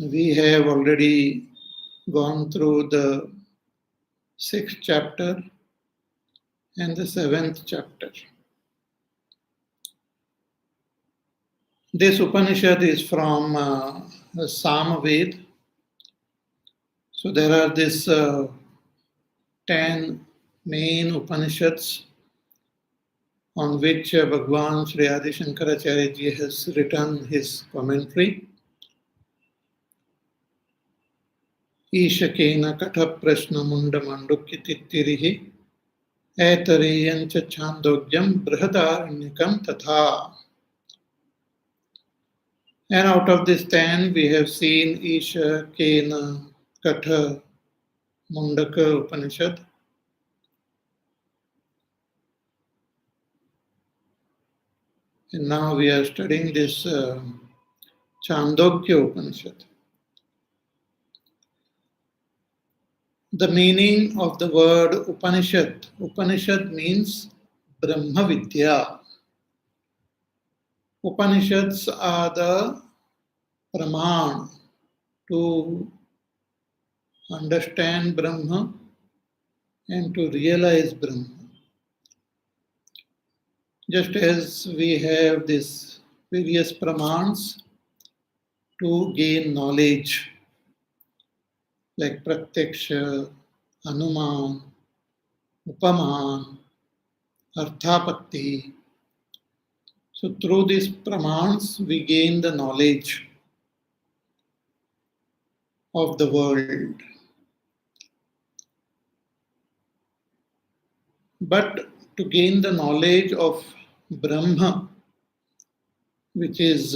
We have already gone through the 6th chapter and the 7th chapter. This Upanishad is from Samaved. So there are these 10 main Upanishads on which Bhagwan Sri Adi Shankaracharya ji has written his commentary. Ishakena Katha Prashna Munda Mandukya Tittirihi Aitariyancha Chandogyam Brihadaranyakam Tatha. And out of this 10, we have seen Ishakena Katha Mundaka Upanishad. And now we are studying this Chandogya Upanishad. The meaning of the word Upanishad. Upanishad means Brahma Vidya. Upanishads are the praman to understand Brahma and to realize Brahma. Just as we have these various pramans to gain knowledge, like Pratyaksha, Hanuman, Upaman, Arthapatti. So through these pramans, we gain the knowledge of the world. But to gain the knowledge of Brahma, which is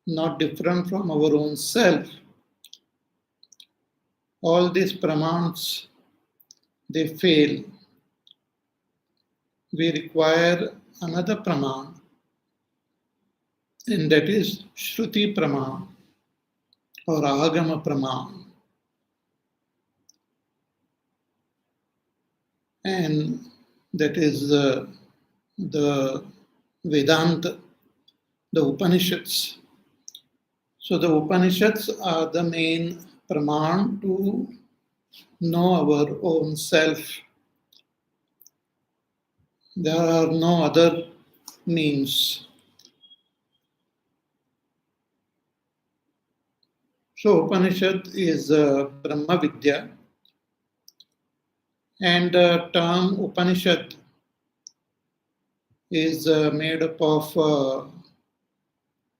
not different from our own self, all these pramans, they fail. We require another praman, and that is Shruti praman or Agama praman. And that is the Vedanta, the Upanishads. So the Upanishads are the main praman to know our own self. There are no other means. So Upanishad is Brahma Vidya, and the term Upanishad is made up of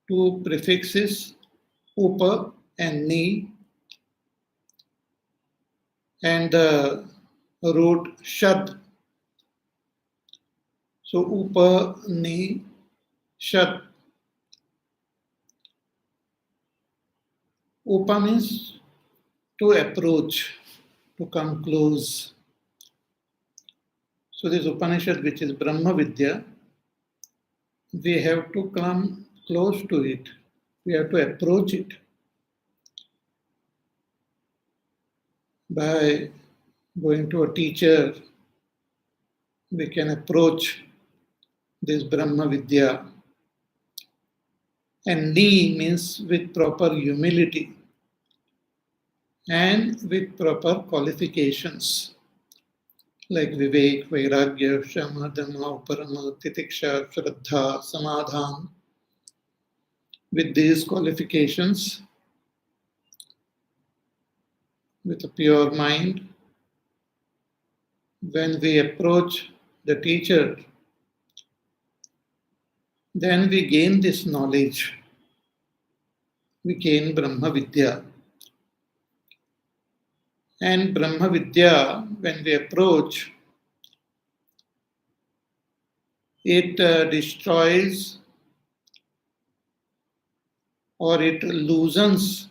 two prefixes, Upa and Ni, and the root Shad. So Upa, Ni, Shad. Upa means to approach, to come close. So this Upanishad, which is Brahma Vidya, we have to come close to it. We have to approach it by going to a teacher. We can approach this Brahma Vidya. And Ni means with proper humility and with proper qualifications like Vivek, Vairagya, Shama, Dhamma, Uparama, Titiksha, Shraddha, Samadhan. With these qualifications, with a pure mind, when we approach the teacher, then we gain this knowledge. We gain Brahma Vidya. And Brahma Vidya, when we approach, it destroys or it loosens,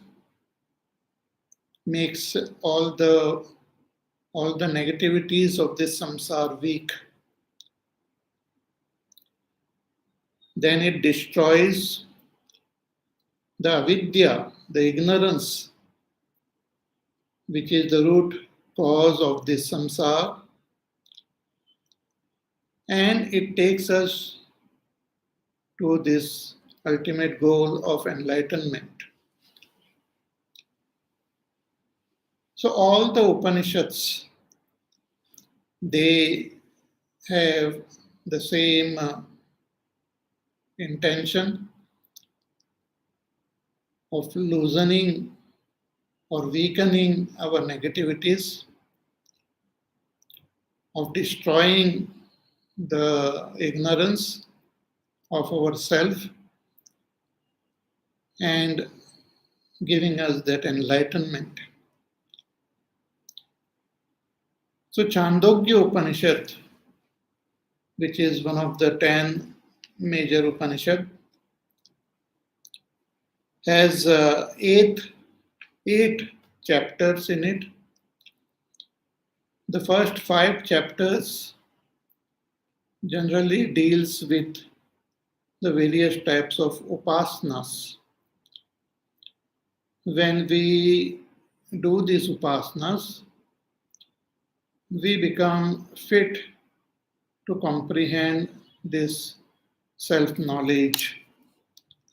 makes all the negativities of this samsara weak. Then it destroys the avidya, the ignorance, which is the root cause of this samsara, and it takes us to this ultimate goal of enlightenment. So all the Upanishads, they have the same intention of loosening or weakening our negativities, of destroying the ignorance of ourself and giving us that enlightenment. So Chandogya Upanishad, which is one of the 10 major Upanishad, has eight chapters in it. The first 5 chapters generally deals with the various types of upasanas. When we do these upasanas, we become fit to comprehend this self-knowledge.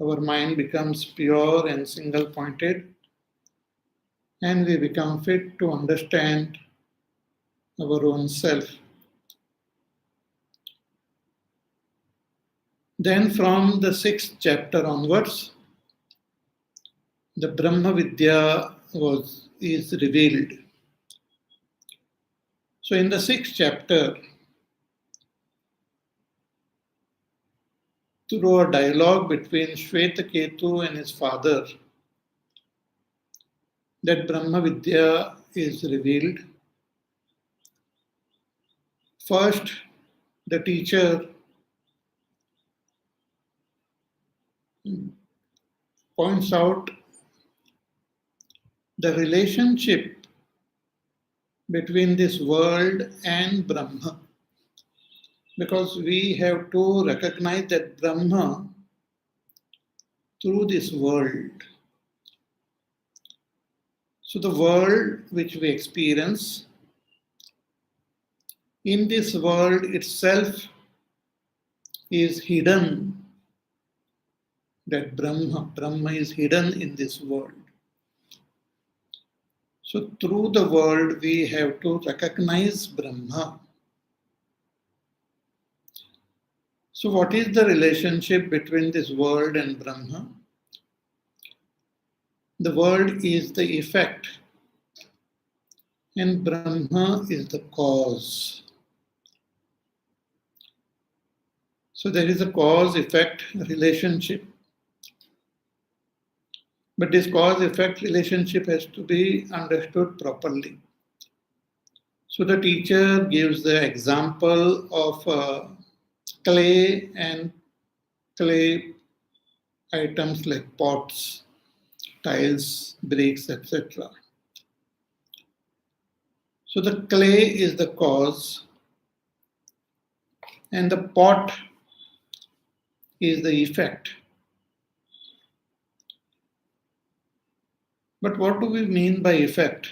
Our mind becomes pure and single-pointed, and we become fit to understand our own self. Then from the 6th chapter onwards, the Brahma Vidya is revealed. So in the 6th chapter, through a dialogue between Shvetaketu and his father, that Brahma Vidya is revealed. First, the teacher points out the relationship between this world and Brahma, because we have to recognize that Brahma through this world. So the world which we experience, in this world itself is hidden, that Brahma is hidden in this world. So through the world we have to recognize Brahma. So what is the relationship between this world and Brahma? The world is the effect and Brahma is the cause. So there is a cause-effect relationship. But this cause-effect relationship has to be understood properly. So the teacher gives the example of clay and clay items like pots, tiles, bricks, etc. So the clay is the cause and the pot is the effect. But what do we mean by effect?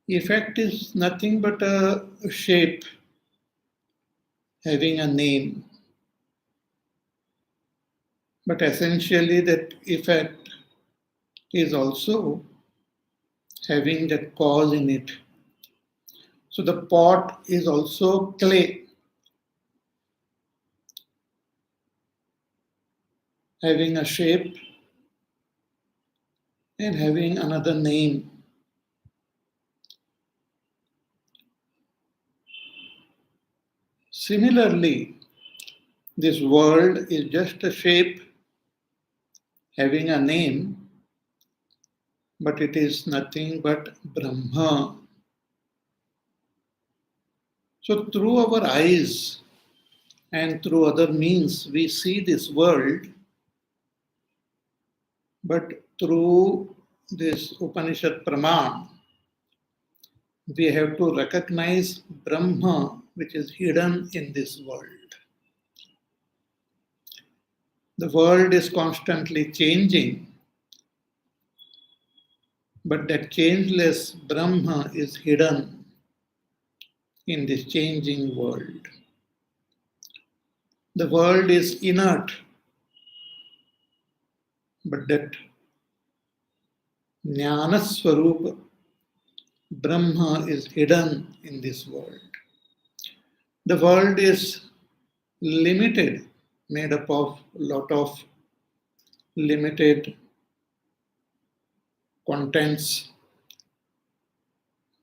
Effect is nothing but a shape having a name. But essentially that effect is also having that cause in it. So the pot is also clay, having a shape and having another name. Similarly, this world is just a shape having a name, but it is nothing but Brahma. So through our eyes and through other means, we see this world, but through this Upanishad Praman, we have to recognize Brahma, which is hidden in this world. The world is constantly changing, but that changeless Brahma is hidden in this changing world. The world is inert, but that Jnana Swarupa, Brahma is hidden in this world. The world is limited, made up of a lot of limited contents,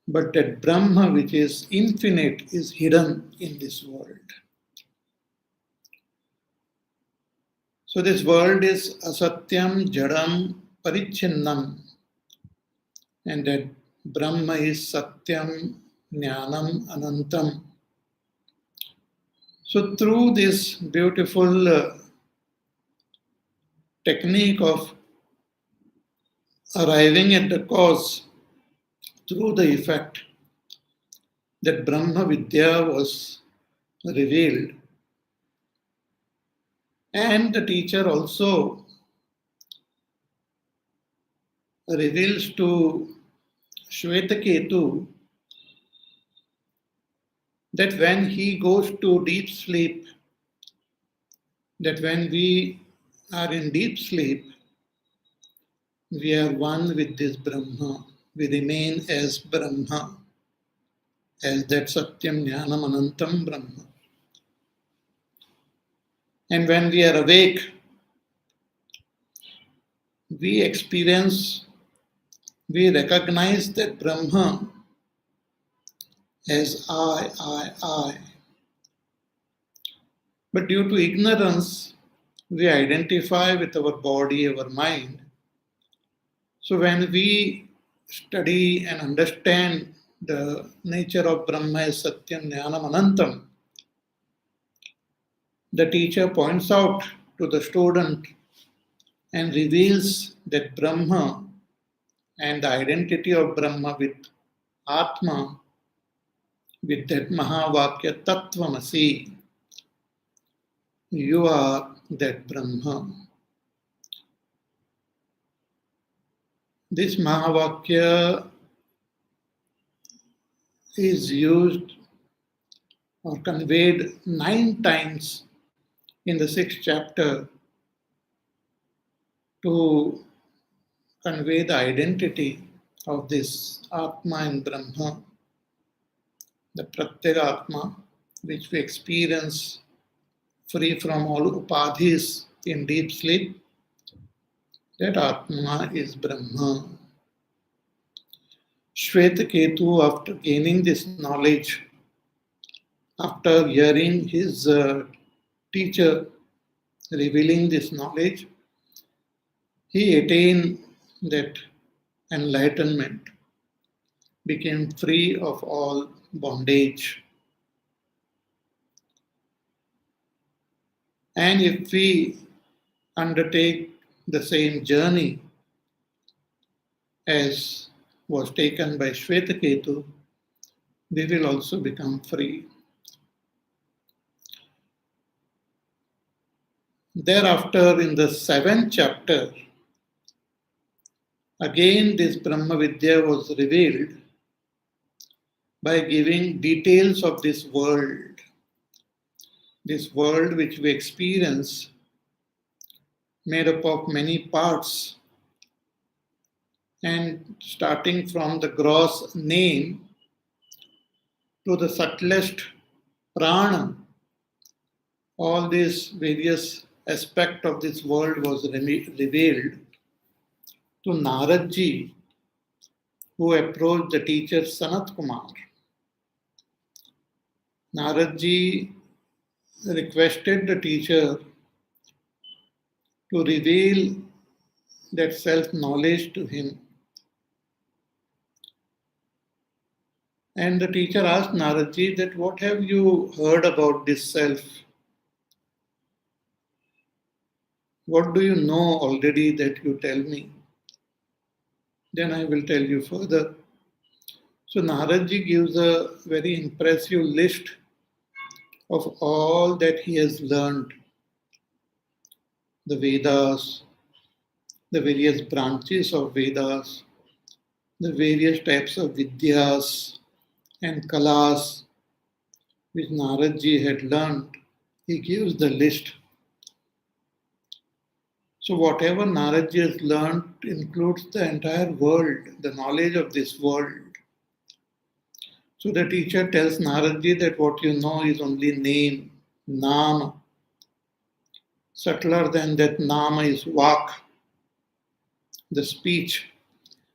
but that Brahma, which is infinite, is hidden in this world. So this world is asatyam, jadam, parichinnam, and that Brahma is satyam, jnanam, anantam. So through this beautiful technique of arriving at the cause through the effect, that Brahma Vidya was revealed. And the teacher also reveals to Shvetaketu that when he goes to deep sleep, that when we are in deep sleep, we are one with this Brahma. We remain as Brahma, as that Satyam Jnanam Anantam Brahma. And when we are awake, we experience, we recognize that Brahma as I. But due to ignorance, we identify with our body, our mind. So when we study and understand the nature of Brahma as Satyam Jnanam Anantam, the teacher points out to the student and reveals that Brahma and the identity of Brahma with Atma, with that Mahavakya Tattvamasi, you are that Brahma. This Mahavakya is used or conveyed 9 times in the 6th chapter to convey the identity of this Atma and Brahma, the Pratyeka Atma, which we experience free from all upadhis in deep sleep. That Atma is Brahma. Shvetaketu, after gaining this knowledge, after hearing his teacher revealing this knowledge, he attained that enlightenment, became free of all bondage. And if we undertake the same journey as was taken by Shvetaketu, we will also become free. Thereafter, in the 7th chapter, again this Brahma Vidya was revealed by giving details of this world which we experience, made up of many parts, and starting from the gross name to the subtlest prana, all these various aspects of this world was revealed to Naradji, who approached the teacher Sanat Kumar. Naradji requested the teacher to reveal that self-knowledge to him. And the teacher asked Naradji that, what have you heard about this self? What do you know already that you tell me? Then I will tell you further. So Naradji gives a very impressive list of all that he has learned. The Vedas, the various branches of Vedas, the various types of Vidyas and Kalas which Naradji had learned. He gives the list. So whatever Naradji has learned includes the entire world, the knowledge of this world. So the teacher tells Naradji that what you know is only name, nama. Subtler than that nama is vak, the speech.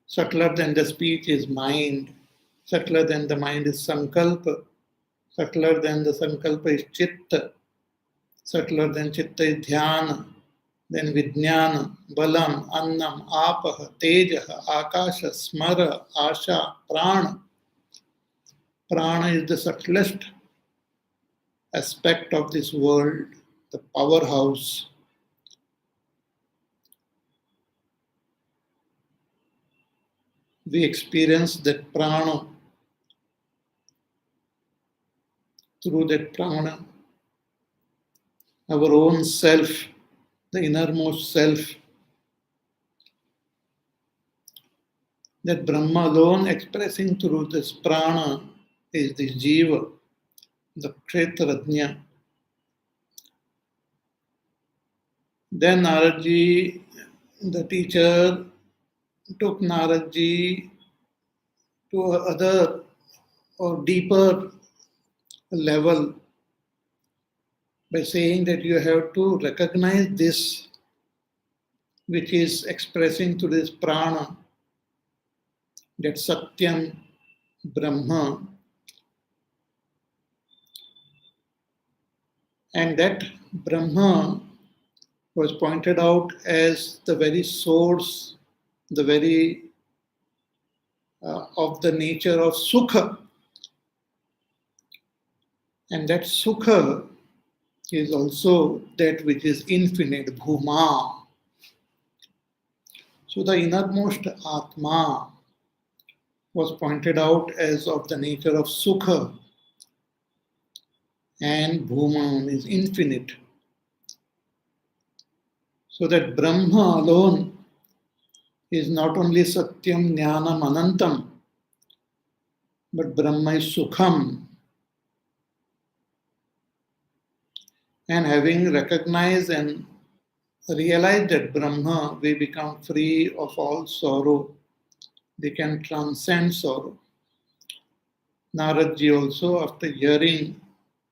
Subtler than the speech is mind. Subtler than the mind is sankalpa. Subtler than the sankalpa is chitta. Subtler than chitta is dhyana. Then vijnana, balam, annam, apaha, tejaha, akasha, smara, asha, prana. Prana is the subtlest aspect of this world, the powerhouse. We experience that prana through that prana, our own self, the innermost self. That Brahma alone expressing through this prana is the jiva, the kshetrajna. Then Naradji, the teacher, took Naradji to other or deeper level by saying that you have to recognize this which is expressing to this prana, that Satyam Brahma, and that Brahma was pointed out as the very source, the very of the nature of Sukha. And that Sukha is also that which is infinite, Bhuma. So the innermost Atma was pointed out as of the nature of Sukha, and Bhuma is infinite. So that Brahma alone is not only Satyam, Jnanam, Anantam, but Brahma is Sukham. And having recognized and realized that Brahma, we become free of all sorrow. They can transcend sorrow. Naradji also, after hearing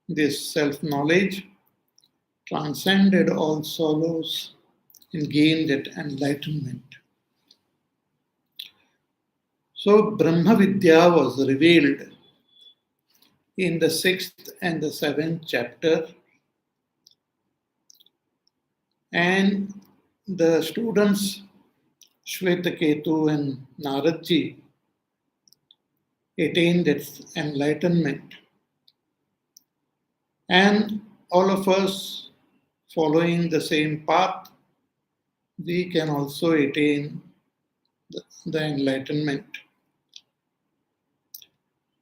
this self-knowledge, transcended all sorrows and gained that enlightenment. So Brahma Vidya was revealed in the 6th and the 7th chapter, and the students Shvetaketu and Naradji attained its enlightenment. And all of us following the same path, we can also attain the enlightenment.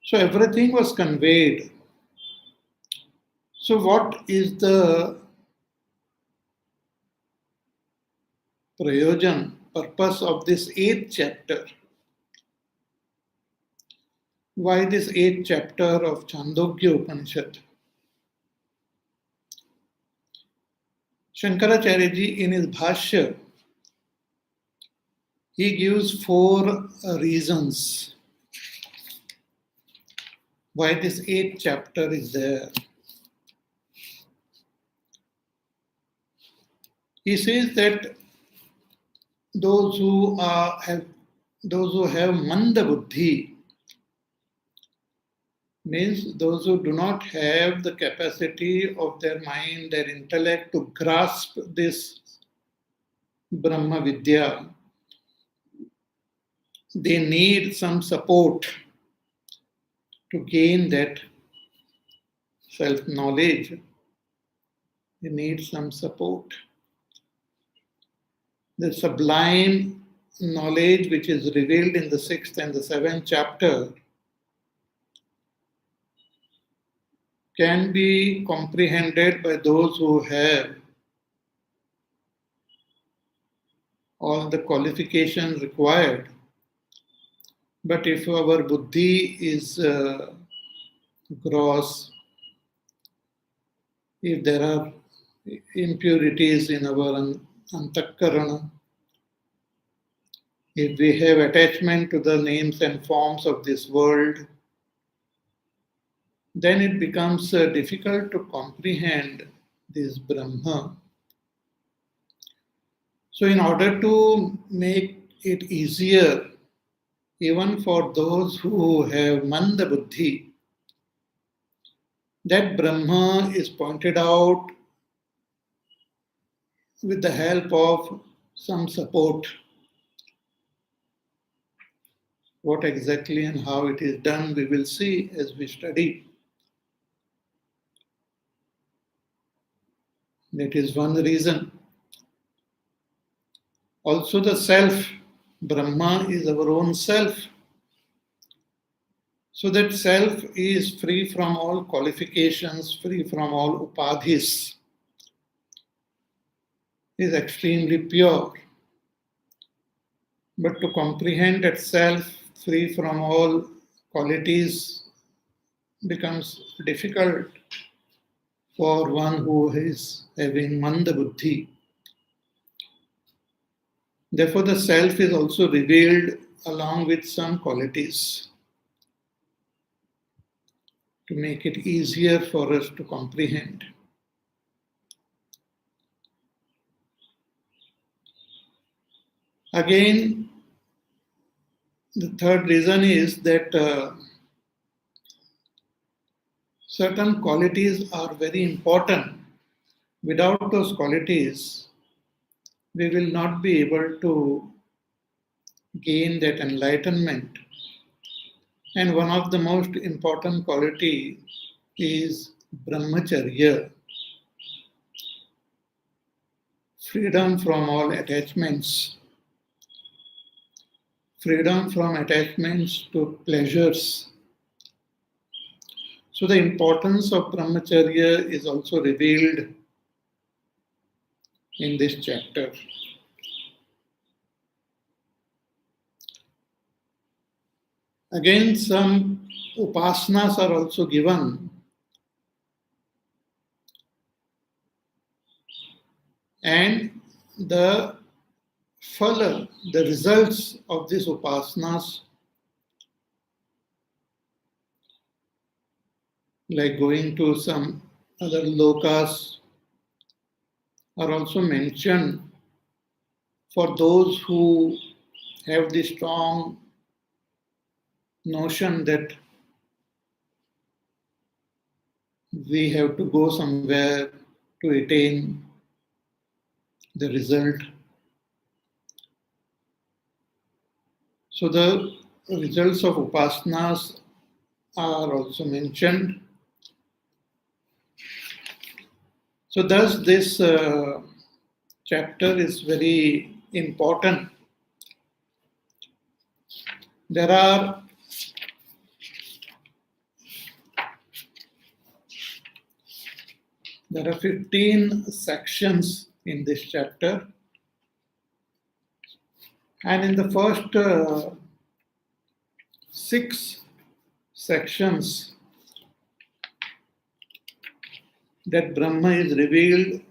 So everything was conveyed. So what is the prayojan, purpose of this 8th chapter? Why this 8th chapter of Chandogya Upanishad? Shankaracharya ji in his Bhashya, he gives 4 reasons why this 8th chapter is there. He says that those who have manda buddhi, means those who do not have the capacity of their mind, their intellect to grasp this Brahma Vidya, they need some support to gain that self-knowledge. They need some support. The sublime knowledge which is revealed in the 6th and the 7th chapter can be comprehended by those who have all the qualifications required. But if our buddhi is gross, if there are impurities in our antakarana. If we have attachment to the names and forms of this world, then it becomes difficult to comprehend this Brahma. So, in order to make it easier, even for those who have manda buddhi, that Brahma is pointed out with the help of some support. What exactly and how it is done, we will see as we study. That is one reason. Also, the self, Brahma is our own self. So that self is free from all qualifications, free from all upadhis, is extremely pure. But to comprehend that self free from all qualities becomes difficult for one who is having manda buddhi. Therefore, the self is also revealed along with some qualities to make it easier for us to comprehend. Again, the third reason is that certain qualities are very important. Without those qualities, we will not be able to gain that enlightenment. And one of the most important quality is brahmacharya, freedom from all attachments, freedom from attachments to pleasures. So the importance of brahmacharya is also revealed in this chapter. Again, some upasanas are also given, and the phala, the results of these upasanas, like going to some other lokas, are also mentioned for those who have the strong notion that we have to go somewhere to attain the result. So the results of upasanas are also mentioned. So thus this chapter is very important. There are There are 15 sections in this chapter, and in the first 6 sections, that Brahma is revealed,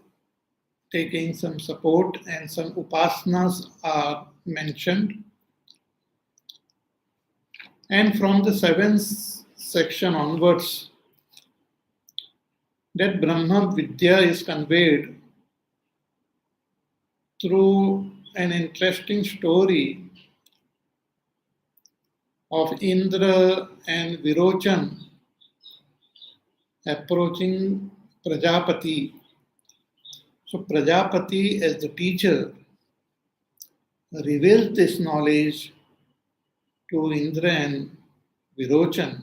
taking some support, and some upasanas are mentioned. And from the 7th section onwards, that Brahma Vidya is conveyed through an interesting story of Indra and Virochan approaching Prajapati. So Prajapati, as the teacher, reveals this knowledge to Indra and Virochan,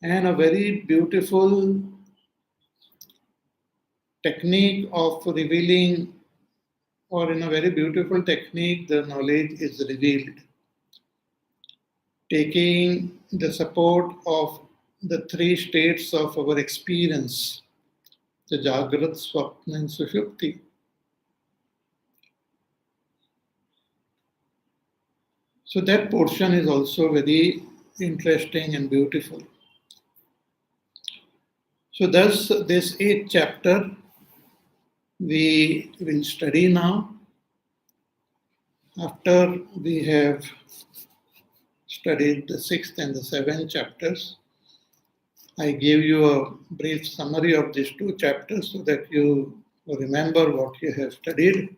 and a very beautiful technique of revealing, or in a very beautiful technique, the knowledge is revealed, taking the support of the 3 states of our experience, the Jagrat, Swapna, and Sushupti. So that portion is also very interesting and beautiful. So thus this 8th chapter we will study now. After we have studied the 6th and the 7th chapters, I gave you a brief summary of these 2 chapters so that you remember what you have studied.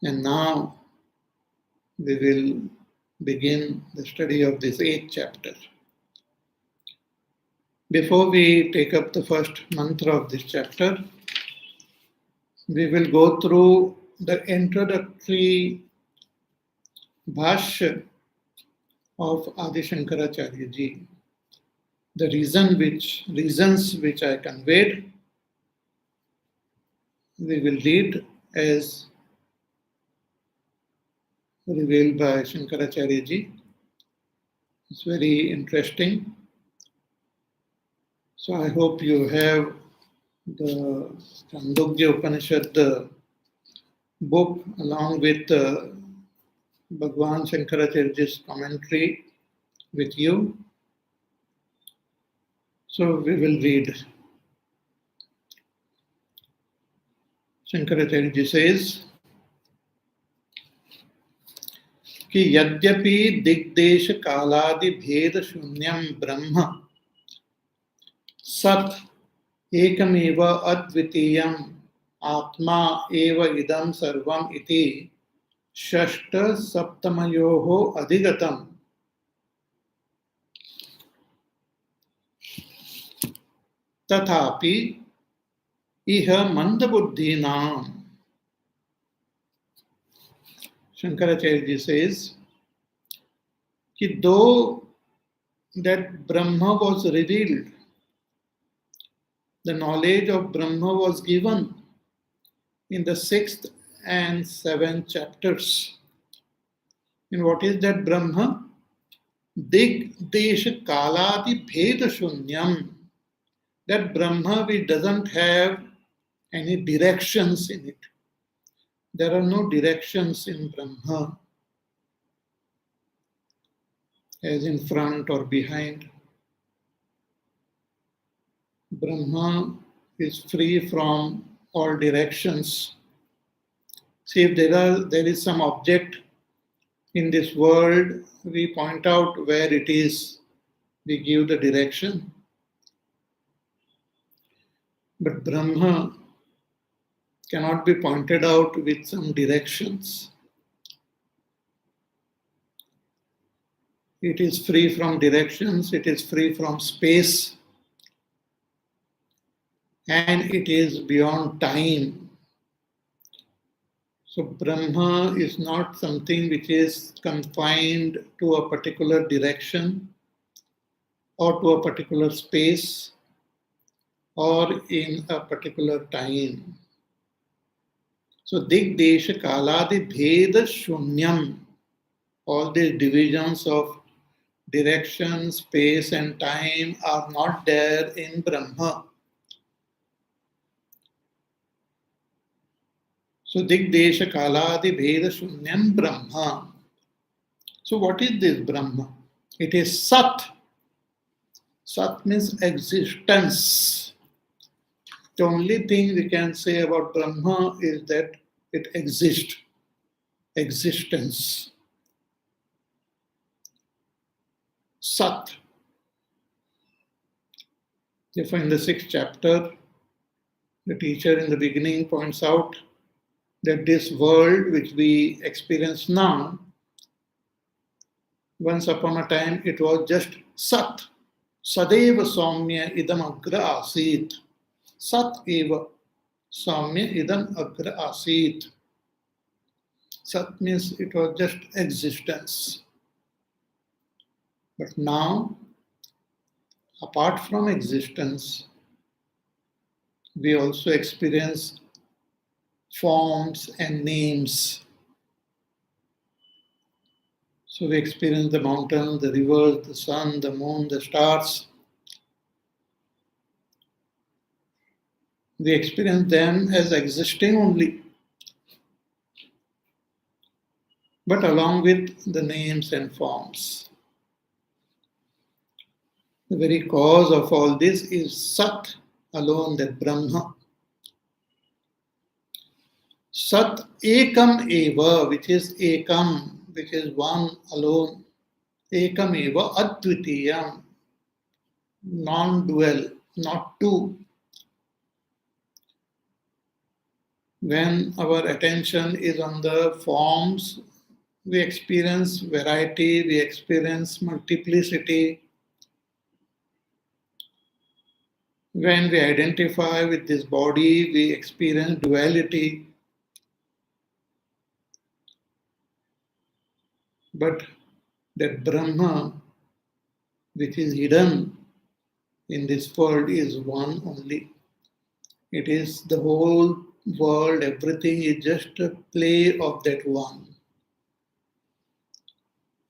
And now we will begin the study of this 8th chapter. Before we take up the first mantra of this chapter, we will go through the introductory bhashya of Adi Shankaracharya ji. The reasons which I conveyed, we will read as revealed by Shankaracharya ji. It's very interesting. So I hope you have the Chandogya Upanishad book along with Bhagwan Shankaracharya's commentary with you. So we will read. Shankaracharya says कि यद्यपि दिग्देश कालादि भेद शून्यम ब्रह्म सत् एकमेव अद्वितीयम आत्मा एव इदं सर्वम इति षष्ठ सप्तमयोः अधिगतम् तथापि इह मंदबुद्धीनां. Shankaracharya says कि though that Brahma was revealed, the knowledge of Brahma was given in the 6th and 7th chapters. And what is that Brahma? Dig Desha Kaladi Bheda Shunyam. That Brahma which doesn't have any directions in it. There are no directions in Brahma, as in front or behind. Brahma is free from all directions. See, if there is some object in this world, we point out where it is, we give the direction. But Brahma cannot be pointed out with some directions. It is free from directions, it is free from space, and it is beyond time. So Brahma is not something which is confined to a particular direction or to a particular space or in a particular time. So Digdesha Kaladi Bheda Shunyam, all these divisions of direction, space and time are not there in Brahma. So Digdesha Kaladi Bheda Shunyam Brahma. So what is this Brahma? It is Sat. Sat means existence. The only thing we can say about Brahma is that it exists. Existence. Sat. Therefore, in the 6th chapter, the teacher in the beginning points out that this world which we experience now, once upon a time it was just Sat. Sadeva Saumya Idam Agra Asit. Sat eva Saumya Idam Agra Asit. Sat means it was just existence. But now, apart from existence, we also experience forms and names. So we experience the mountains, the rivers, the sun, the moon, the stars. We experience them as existing only, but along with the names and forms. The very cause of all this is Sat alone, that Brahma. Sat ekam eva, which is ekam, which is one alone. Ekam eva advitiyam, non-dual, not two. When our attention is on the forms, we experience variety, we experience multiplicity. When we identify with this body, we experience duality. But that Brahma, which is hidden in this world, is one only. It is the whole world, everything is just a play of that one,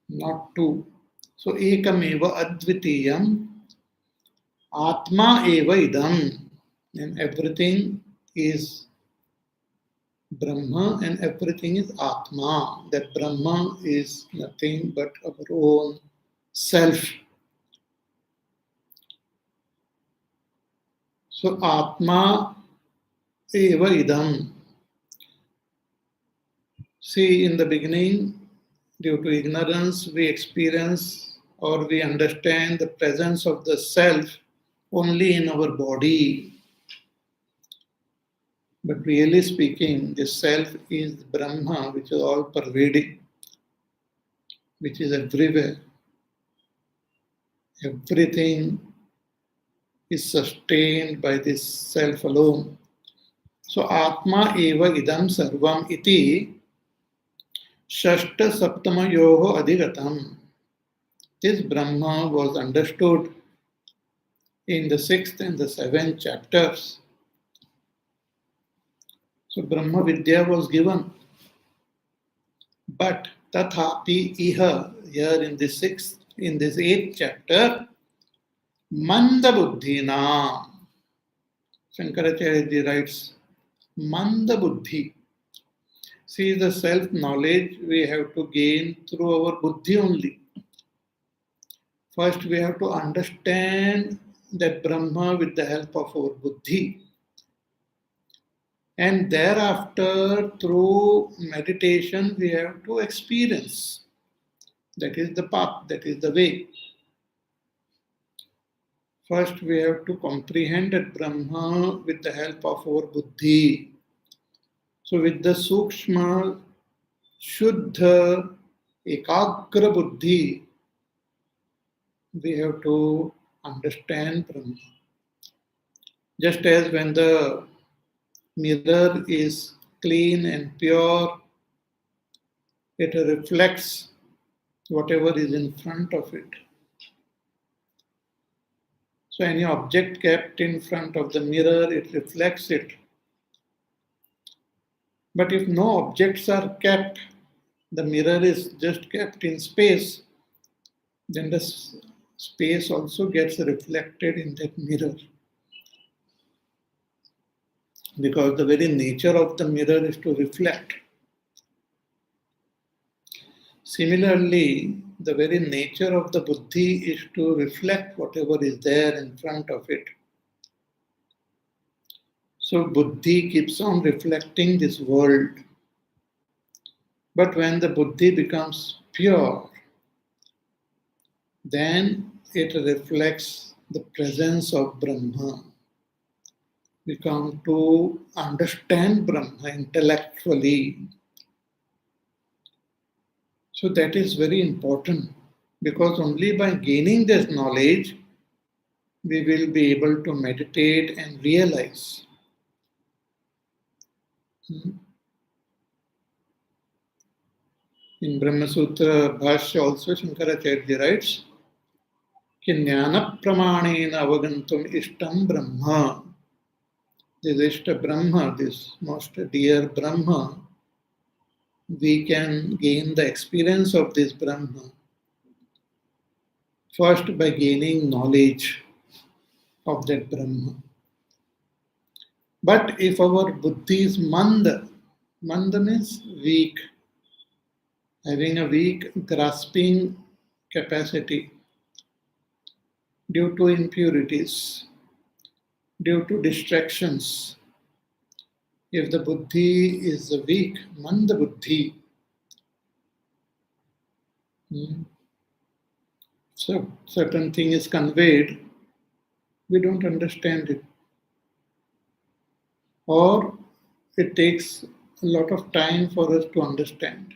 not two. So, ekameva advitiyam, atma eva idam, and everything is Brahma and everything is Atma. That Brahma is nothing but our own self. So Atma eva idam. See, in the beginning, due to ignorance, we experience or we understand the presence of the self only in our body. But really speaking, the self is Brahma, which is all pervading, which is everywhere. Everything is sustained by this self alone. So Atma eva idam sarvam iti shashta saptamayoho adhigatam. This Brahma was understood in the 6th and the 7th chapters. So Brahma Vidya was given. But tathapi iha, here in this 8th chapter, manda buddhina. Shankaracharya writes, manda buddhi. See, the self-knowledge we have to gain through our buddhi only. First, we have to understand that Brahma with the help of our buddhi. And thereafter, through meditation, we have to experience. That is the path, that is the way. First, we have to comprehend that Brahma with the help of our buddhi. So, with the Sukshma, Shuddha, Ekagra Buddhi, we have to understand Brahma. Just as when the mirror is clean and pure, it reflects whatever is in front of it. So any object kept in front of the mirror, it reflects it. But if no objects are kept, the mirror is just kept in space, then the space also gets reflected in that mirror. Because the very nature of the mirror is to reflect. Similarly, the very nature of the buddhi is to reflect whatever is there in front of it. So buddhi keeps on reflecting this world. But when the buddhi becomes pure, then it reflects the presence of Brahma. We come to understand Brahma intellectually. So that is very important, because only by gaining this knowledge, we will be able to meditate and realize. In Brahma Sutra Bhashya also, Shankaracharya writes, कि ज्ञान प्रमाणेन अवगंतुम इष्टम ब्रह्म. This Ishta Brahma, this most dear Brahma, we can gain the experience of this Brahma first by gaining knowledge of that Brahma. But if our buddhi is manda, manda means weak, having a weak grasping capacity due to impurities, due to distractions, If the buddhi is weak, manda buddhi, so certain thing is conveyed, we don't understand it. Or it takes a lot of time for us to understand.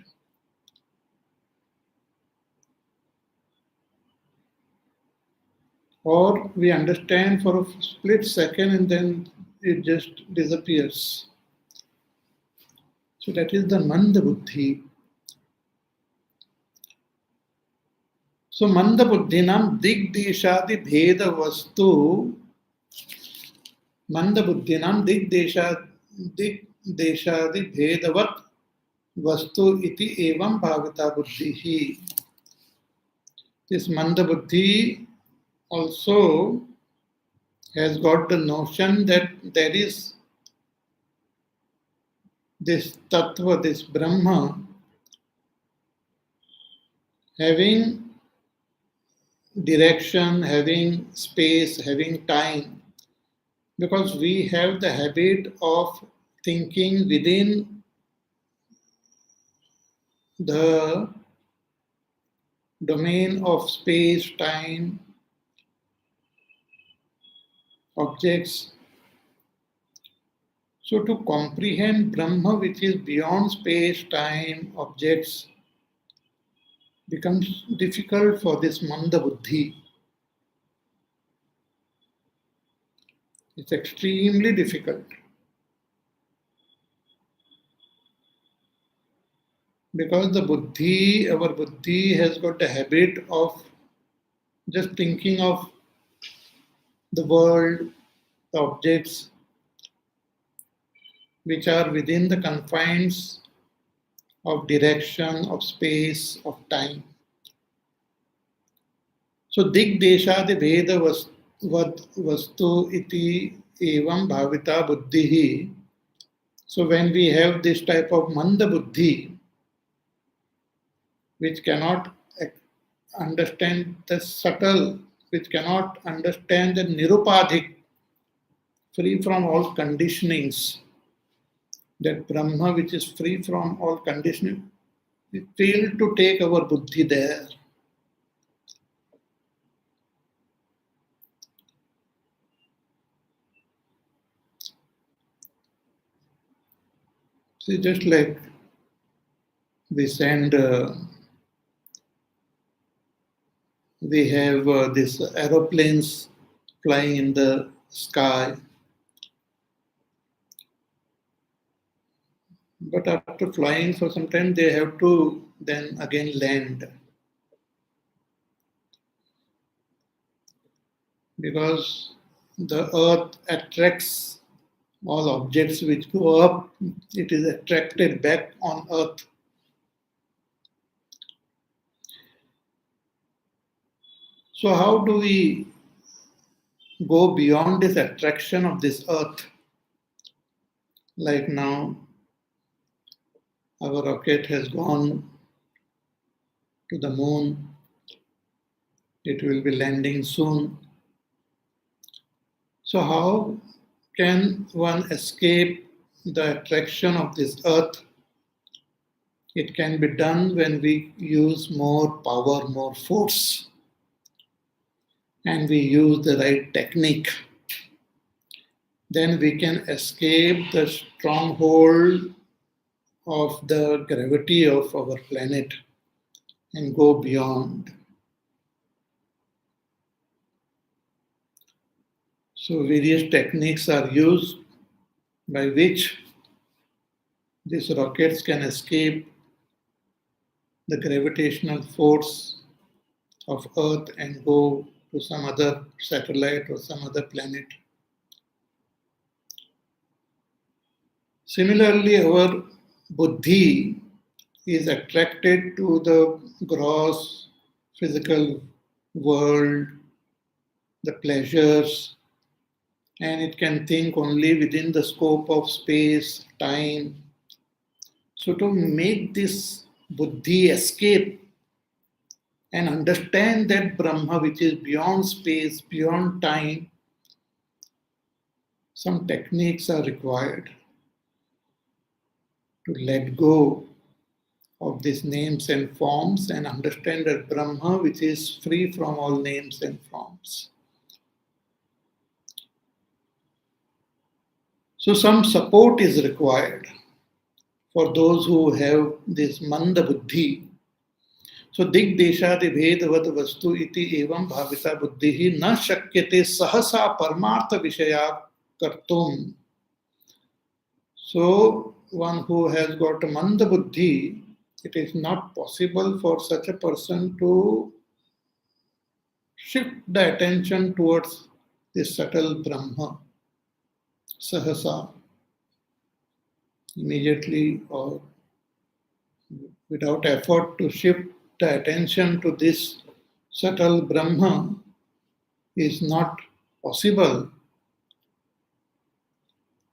Or we understand for a split second and then it just disappears. So that is the manda buddhi. So manda buddhinam digdeshadi bheda vastu, manda buddhinam digdeshadi bhedavat vastu iti evam bhavita buddhihi. This manda buddhi also has got the notion that there is this tattva, this Brahma, having direction, having space, having time, because we have the habit of thinking within the domain of space, time, objects. So to comprehend Brahma, which is beyond space, time, objects, becomes difficult for this manda buddhi. It's extremely difficult. Because the buddhi, our buddhi has got the habit of just thinking of the world, the objects which are within the confines of direction, of space, of time. So digdeshadi veda vastu iti evam bhavita buddhihi. So when we have this type of manda buddhi, which cannot understand the subtle, which cannot understand the nirupadhik, free from all conditionings, that Brahma which is free from all conditioning, we fail to take our buddhi there. See, just like we send, we have these aeroplanes flying in the sky, but after flying for some time, they have to then again land. Because the earth attracts all objects which go up, it is attracted back on earth. So how do we go beyond this attraction of this earth? Like now, our rocket has gone to the moon. It will be landing soon. So how can one escape the attraction of this earth? It can be done when we use more power, more force, and we use the right technique. Then we can escape the stronghold of the gravity of our planet and go beyond. So various techniques are used by which these rockets can escape the gravitational force of Earth and go to some other satellite or some other planet. Similarly, our buddhi is attracted to the gross physical world, the pleasures, and it can think only within the scope of space, time. So to make this buddhi escape and understand that Brahma which is beyond space, beyond time, some techniques are required. to let go of these names and forms and understand that Brahma, which is free from all names and forms. So some support is required for those who have this manda buddhi. So dig deshadi bhedavad vastu iti evam bhavita buddhi na shakyate sahasa parmartha vishaya kartum. So one who has got a manda buddhi, it is not possible for such a person to shift the attention towards this subtle Brahma, sahasa, immediately or without effort to shift the attention to this subtle Brahma is not possible.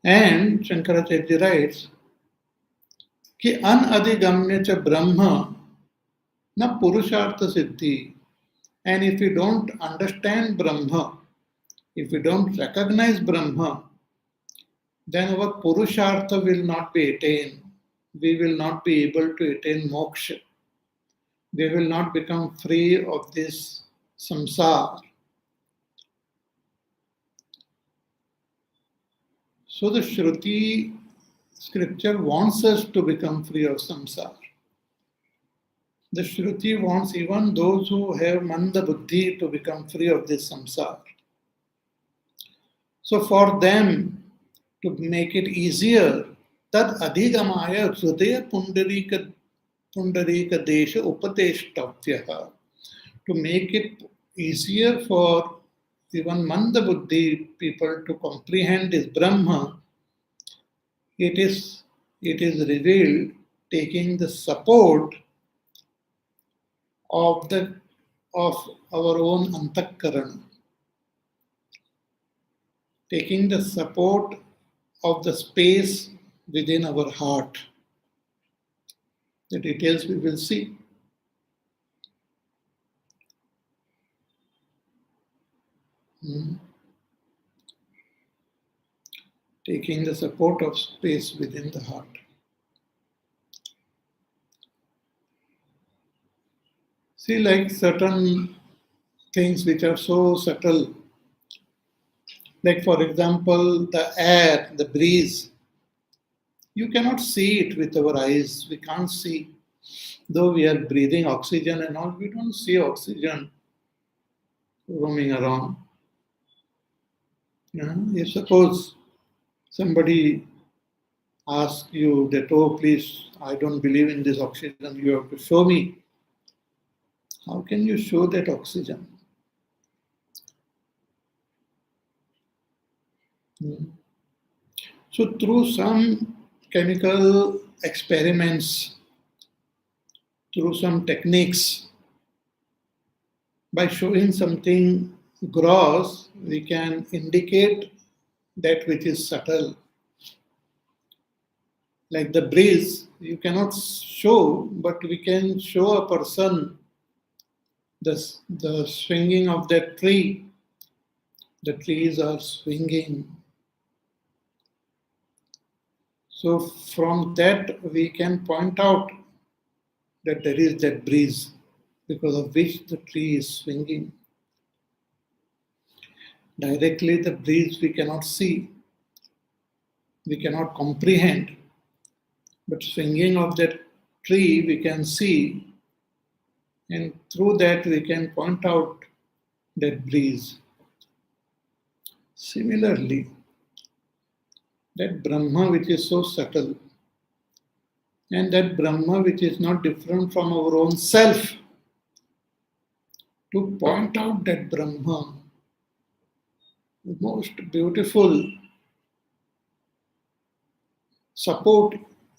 And Shankaracharya writes, कि अनधिगम्य च ब्रह्म न पुरुषार्थ सिद्धि. And if we don't understand Brahma, if we don't recognize Brahma, then our purushartha will not be attained. We will not be able to attain moksha. We will not become free of this samsara. So the Shruti scripture wants us to become free of samsara. The Shruti wants even those who have manda buddhi to become free of this samsara. So for them, to make it easier, tad adhigamaya hridaya pundarika desha upateshtavyaha. To make it easier for even manda buddhi people to comprehend this Brahma, it is revealed taking the support of our own antakarana, taking the support of the space within our heart. The details we will see. Taking the support of space within the heart. See, like certain things which are so subtle, like for example, the air, the breeze, you cannot see it with our eyes. We can't see. Though we are breathing oxygen and all, we don't see oxygen roaming around. If suppose somebody asks you that, oh, please, I don't believe in this oxygen, you have to show me. How can you show that oxygen? So through some chemical experiments, through some techniques, by showing something gross, we can indicate that which is subtle. Like the breeze, you cannot show, but we can show a person the swinging of that tree. The trees are swinging. So from that we can point out that there is that breeze because of which the tree is swinging. Directly the breeze we cannot see, we cannot comprehend, but swinging of that tree we can see, and through that we can point out that breeze. Similarly, that Brahma which is so subtle, and that Brahma which is not different from our own self, to point out that Brahma, the most beautiful support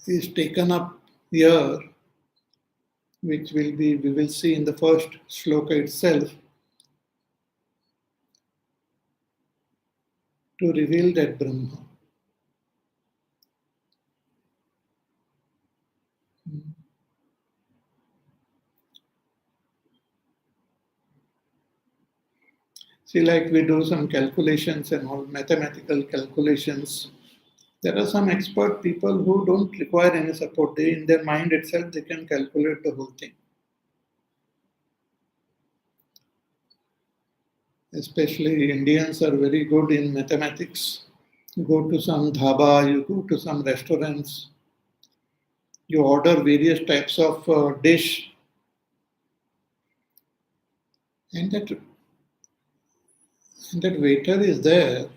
is taken up here, which we will see in the first shloka itself, to reveal that Brahma. See, like we do some calculations and all mathematical calculations. There are some expert people who don't require any support. They, in their mind itself, they can calculate the whole thing. Especially Indians are very good in mathematics. You go to some dhaba, you go to some restaurants, you order various types of dish, and that waiter is there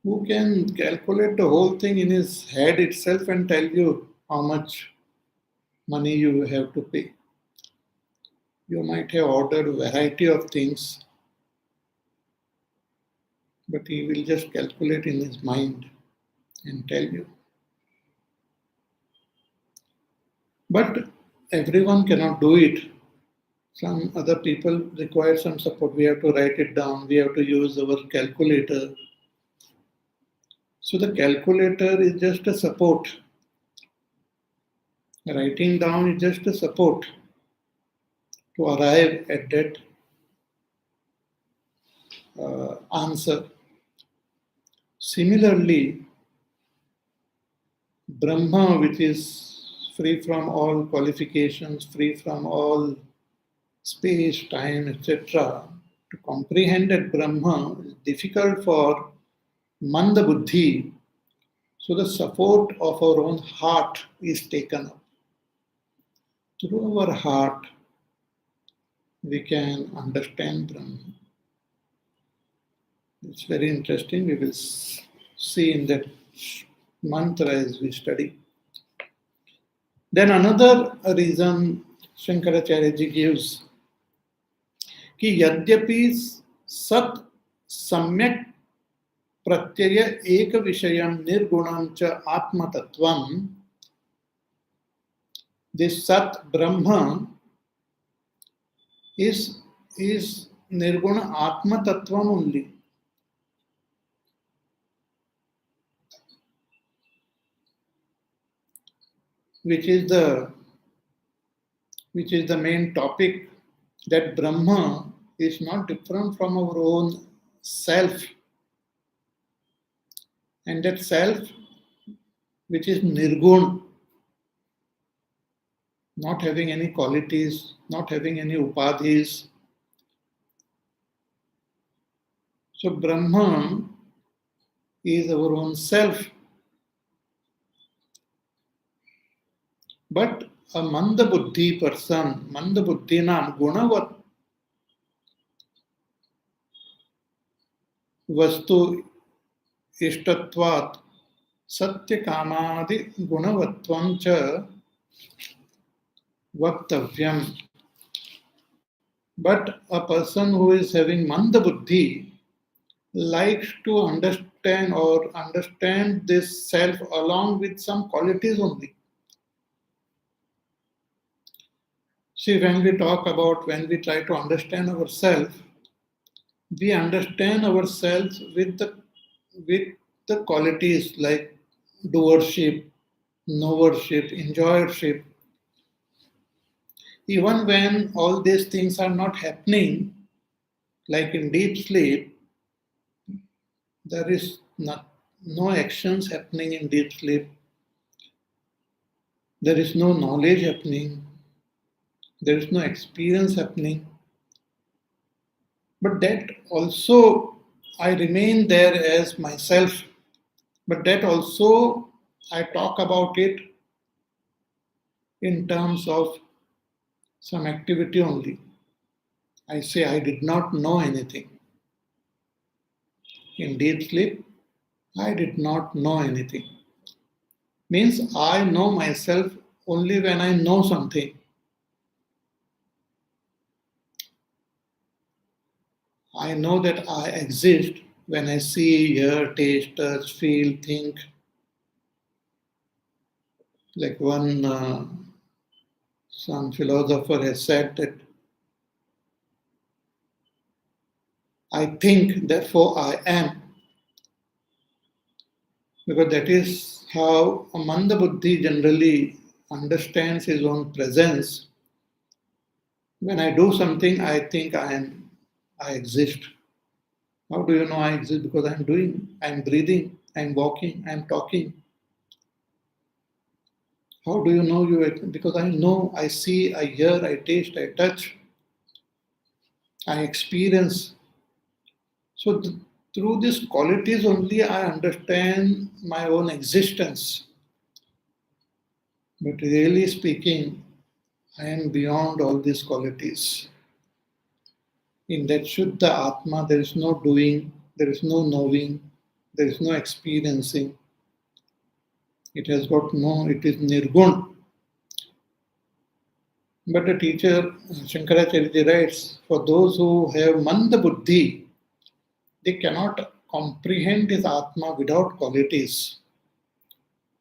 who can calculate the whole thing in his head itself and tell you how much money you have to pay. You might have ordered a variety of things, but he will just calculate in his mind and tell you. But everyone cannot do it. Some other people require some support. We have to write it down. We have to use our calculator. So the calculator is just a support. Writing down is just a support to arrive at that answer. Similarly, Brahma, which is free from all qualifications, free from all space, time, etc., to comprehend that Brahma is difficult for Manda Buddhi. So the support of our own heart is taken up. Through our heart, we can understand Brahma. It's very interesting. We will see in that mantra as we study. Then another reason Shankaracharya ji gives कि यद्यपि सत सम्यक प्रत्यय एक विषयम निर्गुणं च आत्मतत्वम, this sat brahma is nirguna atma tattvam only. Which is the main topic, that Brahma is not different from our own self. And that self, which is nirgun, not having any qualities, not having any upadhis. So Brahma is our own self. But a Manda Buddhi person, Manda Buddhi naam gunavat vastu ishtatvat satya kamadi gunavatvam cha vaktavyam. But a person who is having Manda Buddhi likes to understand this self along with some qualities only. See, when we try to understand ourselves, we understand ourselves with the qualities like doership, knowership, enjoyership. Even when all these things are not happening, like in deep sleep, there is no actions happening in deep sleep. There is no knowledge happening. There is no experience happening. But that also, I remain there as myself. But that also, I talk about it in terms of some activity only. I say I did not know anything. In deep sleep, I did not know anything. Means I know myself only when I know something. I know that I exist when I see, hear, taste, touch, feel, think. Like some philosopher has said that I think, therefore I am. Because that is how a Manda Buddhi generally understands his own presence. When I do something, I think I exist. How do you know I exist? Because I am breathing, I'm walking, I'm talking. How do you know you? Because I know, I see, I hear, I taste, I touch, I experience. So through these qualities only I understand my own existence. But really speaking, I am beyond all these qualities. In that Shuddha Atma, there is no doing, there is no knowing, there is no experiencing. It has got no, it is nirgun. But the teacher, Shankaracharya writes, for those who have manda buddhi, they cannot comprehend this Atma without qualities.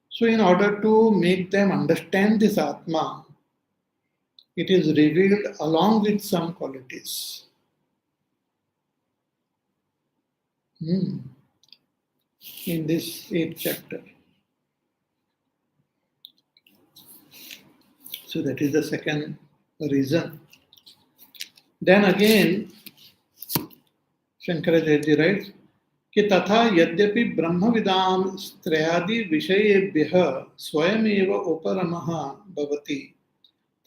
So in order to make them understand this Atma, it is revealed along with some qualities. In this 8th chapter. So that is the second reason. Then again, Shankaracharya writes, कि तथा यद्यपि ब्रह्मविदां स्त्रयादि विषयेभ्यः स्वयमेव उपरमः भवति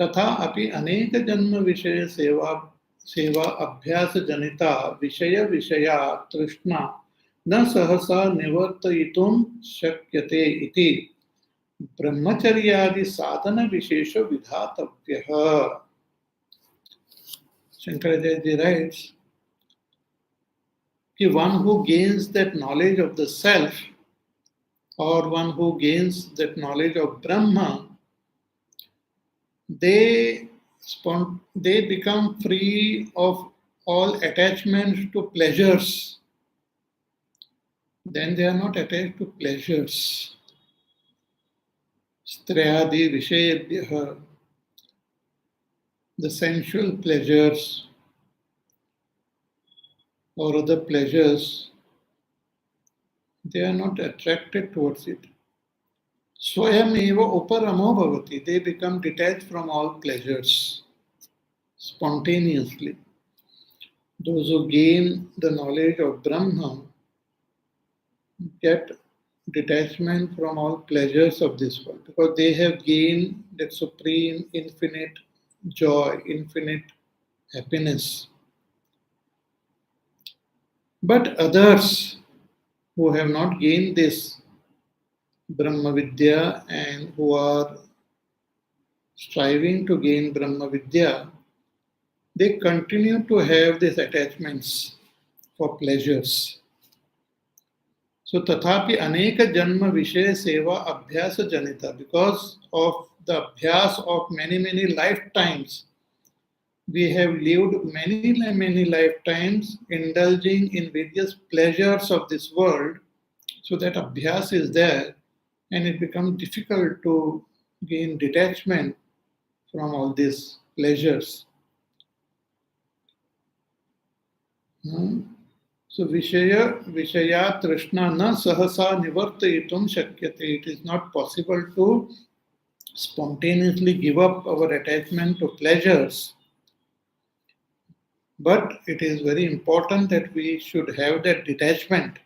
तथा अपि अनेक जन्म विषय सेवा अभ्यास जनिता विषय विषया तृष्णा न सहसा निवर्तयितुं शक्यते इति ब्रह्मचर्यादि साधन विशेष विधातव्यः. Shankaracharya writes, one who gains that knowledge of the self or one who gains that knowledge of Brahma, they become free of all attachment to pleasures. Then they are not attached to pleasures. Strayadi Vishayabhyaha, the sensual pleasures or other pleasures, they are not attracted towards it. Swayam eva uparamo bhavati, they become detached from all pleasures spontaneously. Those who gain the knowledge of Brahma get detachment from all pleasures of this world because they have gained that supreme, infinite joy, infinite happiness. But others who have not gained this Brahma Vidya and who are striving to gain Brahma Vidya, they continue to have these attachments for pleasures. So tathapi aneka janma vishaya seva abhyasa janita, because of the abhyas of many lifetimes, we have lived many lifetimes indulging in various pleasures of this world, so that abhyas is there and it becomes difficult to gain detachment from all these pleasures. So Vishaya Trishna na sahasa nivartayitum shakyate. It is not possible to spontaneously give up our attachment to pleasures. But it is very important that we should have that detachment.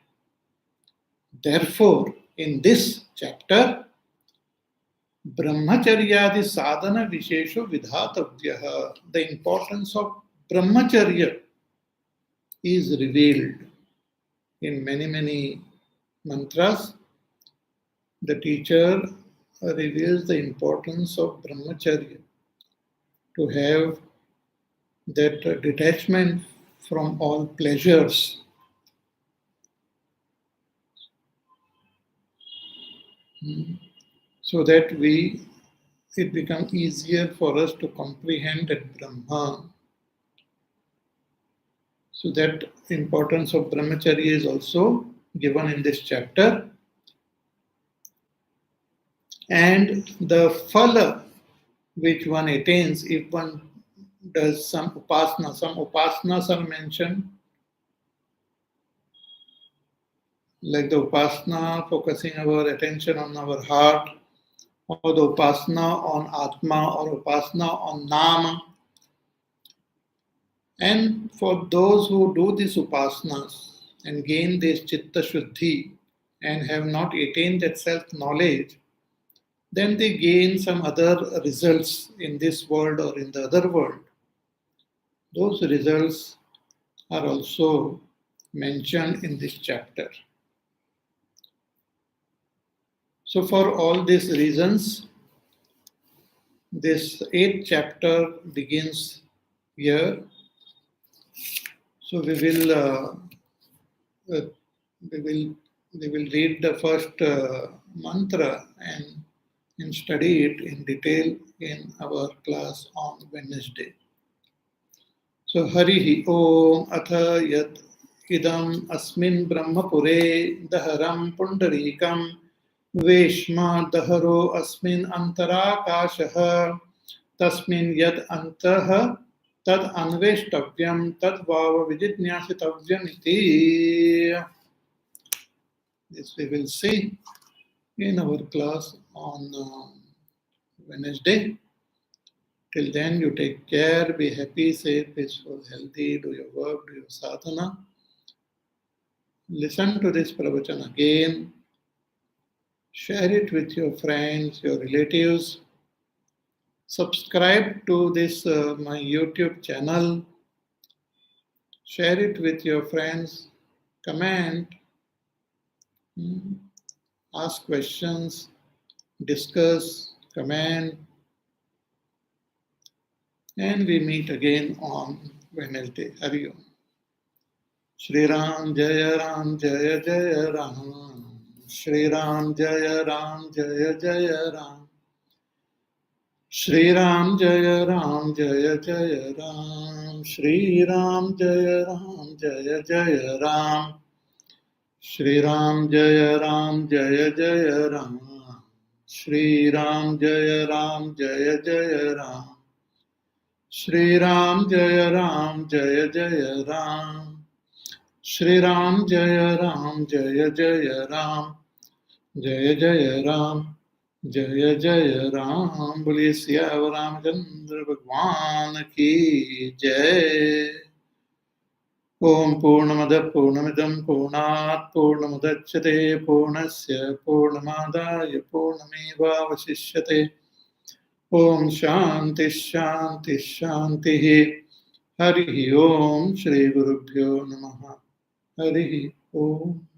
Therefore, in this chapter, Brahmacharyadi sadhana vishesho vidhatavyaha, the importance of Brahmacharya is revealed in many mantras. The teacher reveals the importance of Brahmacharya, to have that detachment from all pleasures. So that it becomes easier for us to comprehend that Brahma. So that importance of Brahmacharya is also given in this chapter. And the phala which one attains if one does some upasanas are mentioned, like the upasana focusing our attention on our heart, or the upasana on Atma, or upasana on Nama. And for those who do these upasanas and gain this Chitta Shuddhi and have not attained that self-knowledge, then they gain some other results in this world or in the other world. Those results are also mentioned in this chapter. So, for all these reasons, this 8th chapter begins here. So, uh, we will we will read the first mantra and study it in detail in our class on Wednesday. So Harihi Om Atha Yat Idam Asmin Brahmapure Daharam Pundarikam Veshma Daharo Asmin Antarakashaha Tasmin Yad Antaha Tad Anveshtavyam Tad Vava Vijitnyasitavyam iti. This we will see in our class on Wednesday. Till then, you take care, be happy, safe, peaceful, healthy, do your work, do your sadhana. Listen to this pravachan again. Share it with your friends, your relatives. Subscribe to this my YouTube channel. Share it with your friends. Comment. Ask questions. Discuss. Comment. And we meet again on Wednesday. Hari Om. Shri Ram Jaya Ram Jaya Jaya Ram. Shri Ram Jaya Ram Jaya Jaya Ram. Shri Ram Jaya Ram Jaya Jaya Ram. Shri Ram Jaya Ram Jaya Jaya Ram. Shri Ram Jaya Ram Jaya Jaya Ram. Shri Ram Jaya Ram Jaya Jaya Ram. Shri Ram Jaya Ram Jaya Jaya Ram. Shri Ram Jaya Ram Jaya Jaya Ram. Jaya Jaya Ram Jaya Jaya Ram. Boliye Siyavar Ramchandra Bhagwan ki Jai. Om Purnamada Purnamidam Purnat Purnamudachyate Purnasya Purnamadaya Purnameva Vasishyate. Om Shanti Shanti Shanti. Hari Om Shri Gurubhyo Namaha. Hari Om.